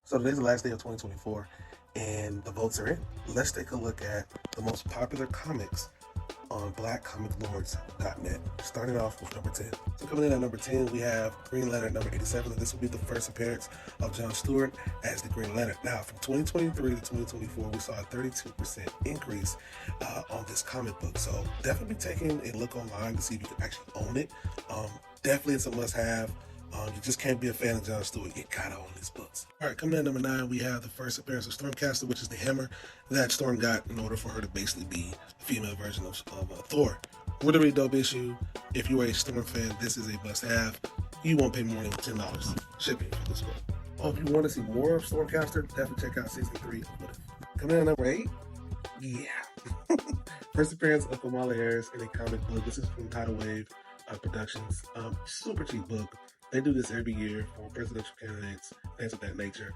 So today's the last day of 2024, and the votes are in. Let's take a look at the most popular comics on blackcomiclords.net. Starting off with number 10. So coming in at number 10, we have Green Lantern number 87, and this will be the first appearance of John Stewart as the Green Lantern. Now, from 2023 to 2024, we saw a 32% increase on this comic book. So definitely taking a look online to see if you can actually own it. Definitely it's a must-have. You just can't be a fan of John Stewart. You gotta own these books. All right, coming in at number 9, we have the first appearance of Stormcaster, which is the hammer that Storm got in order for her to basically be a female version of Thor. Really, really dope issue. If you are a Storm fan, this is a must-have. You won't pay more than $10 shipping for this book. Oh, if you want to see more of Stormcaster, definitely check out season 3 of What If. Coming in at number 8, yeah. First appearance of Kamala Harris in a comic book. This is from Tidal Wave Productions. Super cheap book. They do this every year for presidential candidates, things of that nature.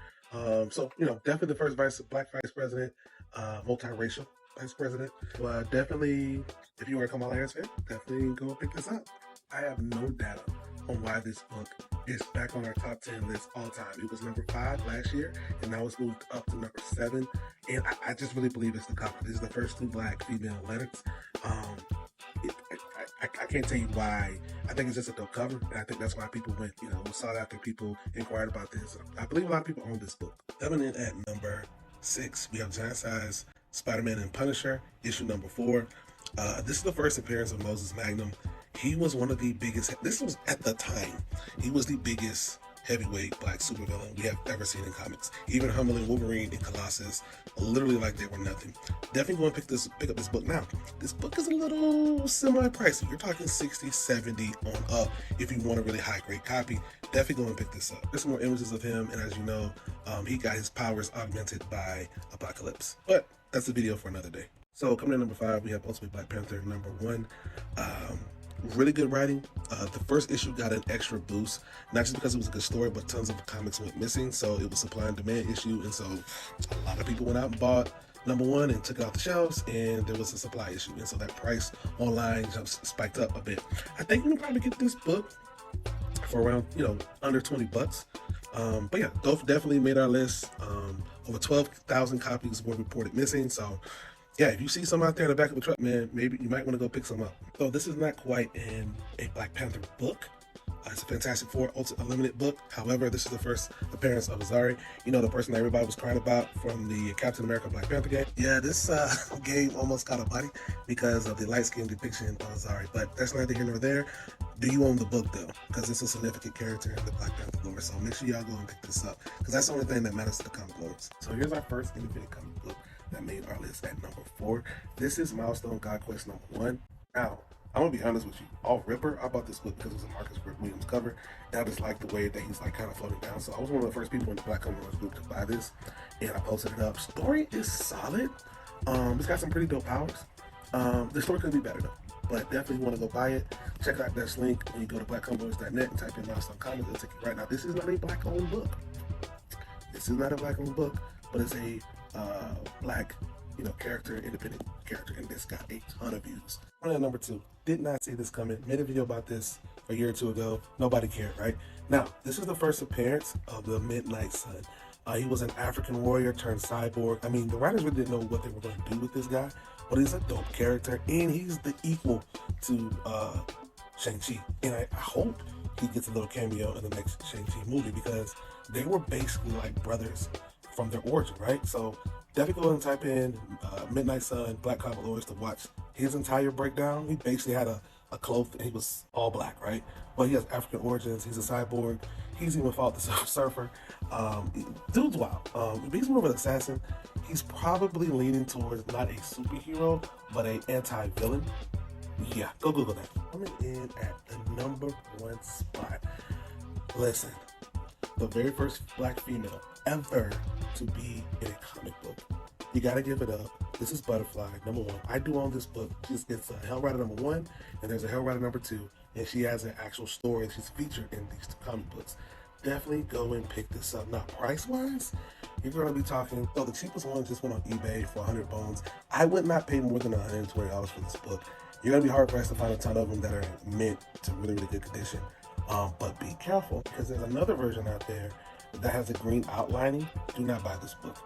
So, definitely the first black vice president, multiracial vice president. But definitely, if you are a Kamala Harris fan, definitely go pick this up. I have no data on why this book is back on our top 10 list all time. It was number 5 last year, and now it's moved up to number 7. And I just really believe it's the cover. This is the first 2 black female letters. I can't tell you why. I think it's just a dope cover, and I think that's why people went, sought after, people inquired about this. I believe a lot of people own this book. Coming in at number 6, we have Giant Size Spider-Man and Punisher, issue number 4. This is the first appearance of Moses Magnum. He was one of the biggest, this was at the time, he was the biggest heavyweight black supervillain we have ever seen in comics. Even humbling Wolverine and Colossus, literally like they were nothing. Definitely go and pick up this book now. This book is a little semi-pricey. You're talking $60, $70 on up if you want a really high-grade copy. Definitely go and pick this up. There's some more images of him, and as you know, he got his powers augmented by Apocalypse. But that's a video for another day. So coming in number 5, we have Ultimate Black Panther number 1. Really good writing. The first issue got an extra boost, not just because it was a good story, but tons of comics went missing, so it was supply and demand issue, and so a lot of people went out and bought number 1 and took it off the shelves, and there was a supply issue, and so that price online spiked up a bit. I think you can probably get this book for around, under $20. But yeah, those definitely made our list. Over 12,000 copies were reported missing, so yeah, if you see some out there in the back of the truck, man, maybe you might want to go pick some up. So this is not quite in a Black Panther book. It's a Fantastic Four Ultimate Limited book. However, this is the first appearance of Azzuri. The person that everybody was crying about from the Captain America Black Panther game. Yeah, this game almost got a body because of the light-skinned depiction of Azzuri. But that's neither here nor there. Do you own the book, though? Because it's a significant character in the Black Panther lore. So make sure y'all go and pick this up, because that's the only thing that matters to the comic lords. So here's our first independent comic book that made our list at number 4. This is Milestone God Quest number 1. Now, I'm gonna be honest with you. Off Ripper, I bought this book because it was a Marcus Williams cover, and I just like the way that he's like kind of floating down. So I was one of the first people in the Black Comic Lords group to buy this, and I posted it up. Story is solid. It's got some pretty dope powers. The story could be better though, but definitely want to go buy it. Check out that link when you go to blackcomiclords.net and type in Milestone Comics. It'll take you right now. This is not a black-owned book. This is not a black-owned book, but it's a black, independent character, and this got a ton of views. On at number 2, did not see this coming. Made a video about this a year or 2 ago. Nobody cared, right? Now, this is the first appearance of the Midnight Sun. He was an African warrior turned cyborg. I mean, the writers really didn't know what they were going to do with this guy, but he's a dope character, and he's the equal to Shang-Chi. And I hope he gets a little cameo in the next Shang-Chi movie, because they were basically like brothers from their origin, right? So definitely go and type in Midnight Sun, Black Comic Lords to watch his entire breakdown. He basically had a cloth, and he was all black, right? But he has African origins. He's a cyborg. He's even fought the Surfer. Dude's wild. If he's more of an assassin, he's probably leaning towards not a superhero, but an anti-villain. Yeah, go Google that. Coming in at the number 1 spot. Listen, the very first black female ever to be in a comic book. You gotta give it up. This is Butterfly, number 1. I do own this book. It's a Hellrider number 1, and there's a Hellrider number 2, and she has an actual story. She's featured in these 2 comic books. Definitely go and pick this up. Now, price-wise, you're gonna be talking, so the cheapest one just went on eBay for 100 bones. I would not pay more than $120 for this book. You're gonna be hard-pressed to find a ton of them that are mint to really, really good condition. But be careful, because there's another version out there that has a green outlining, do not buy this book.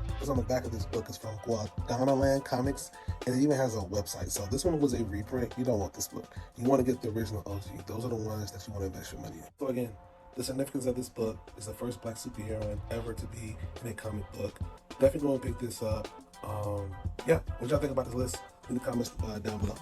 Because on the back of this book is from Guadanaland Comics, and it even has a website. So this one was a reprint. You don't want this book. You want to get the original OG. Those are the ones that you want to invest your money in. So again, the significance of this book is the first black superhero ever to be in a comic book. Definitely go and pick this up. Yeah, what y'all think about this list in the comments down below.